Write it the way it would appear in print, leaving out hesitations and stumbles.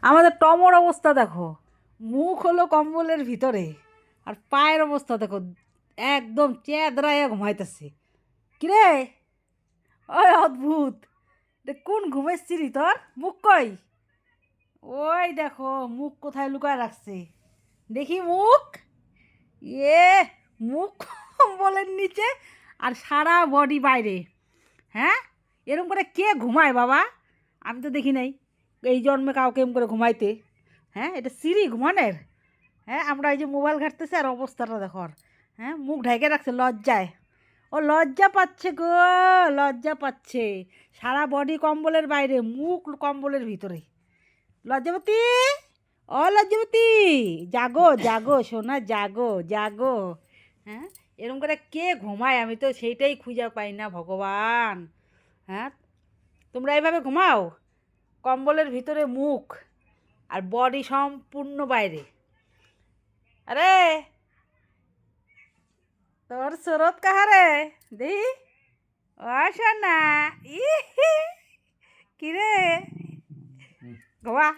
আমাদের টমর অবস্থা দেখো, মুখ হলো কম্বলের ভিতরে আর পায়ের অবস্থা দেখো, একদম চেদরাইয়া ঘুমাইতেছে। কিরে, ওই অদ্ভুত, কোন ঘুমাইছিলি তোর? মুখ কই? ওই দেখো মুখ কোথায় লুকায় রাখছে, দেখি মুখ। এ মুখ কম্বলের নিচে আর সারা বডি বাইরে। হ্যাঁ, এরকম করে কে ঘুমায় বাবা? আমি তো দেখি নাই এই জন্মে কাউকে এরকম করে ঘুমাইতে। হ্যাঁ, এটা সিঁড়ি ঘুমানের? হ্যাঁ, আমরা এই যে মোবাইল ঘাটতেছি আর অবস্থাটা দেখো ওর। হ্যাঁ, মুখ ঢেকে রাখছে লজ্জায়। ও লজ্জা পাচ্ছে গো, লজ্জা পাচ্ছে। সারা বডি কম্বলের বাইরে, মুখ কম্বলের ভিতরে। লজ্জাবতী, ও লজ্জাবতী, জাগো জাগো সোনা, জাগো জাগো। হ্যাঁ, এরকম করে কে ঘুমায়? আমি তো সেইটাই খুঁজে পাই না ভগবান। হ্যাঁ, তোমরা এইভাবে ঘুমাও? কম্বলের ভিতরে মুখ আর বডি সম্পূর্ণ বাইরে। আরে তোর স্রোত কাহারে দেহি? ও না, ই কিরে ঘুমা।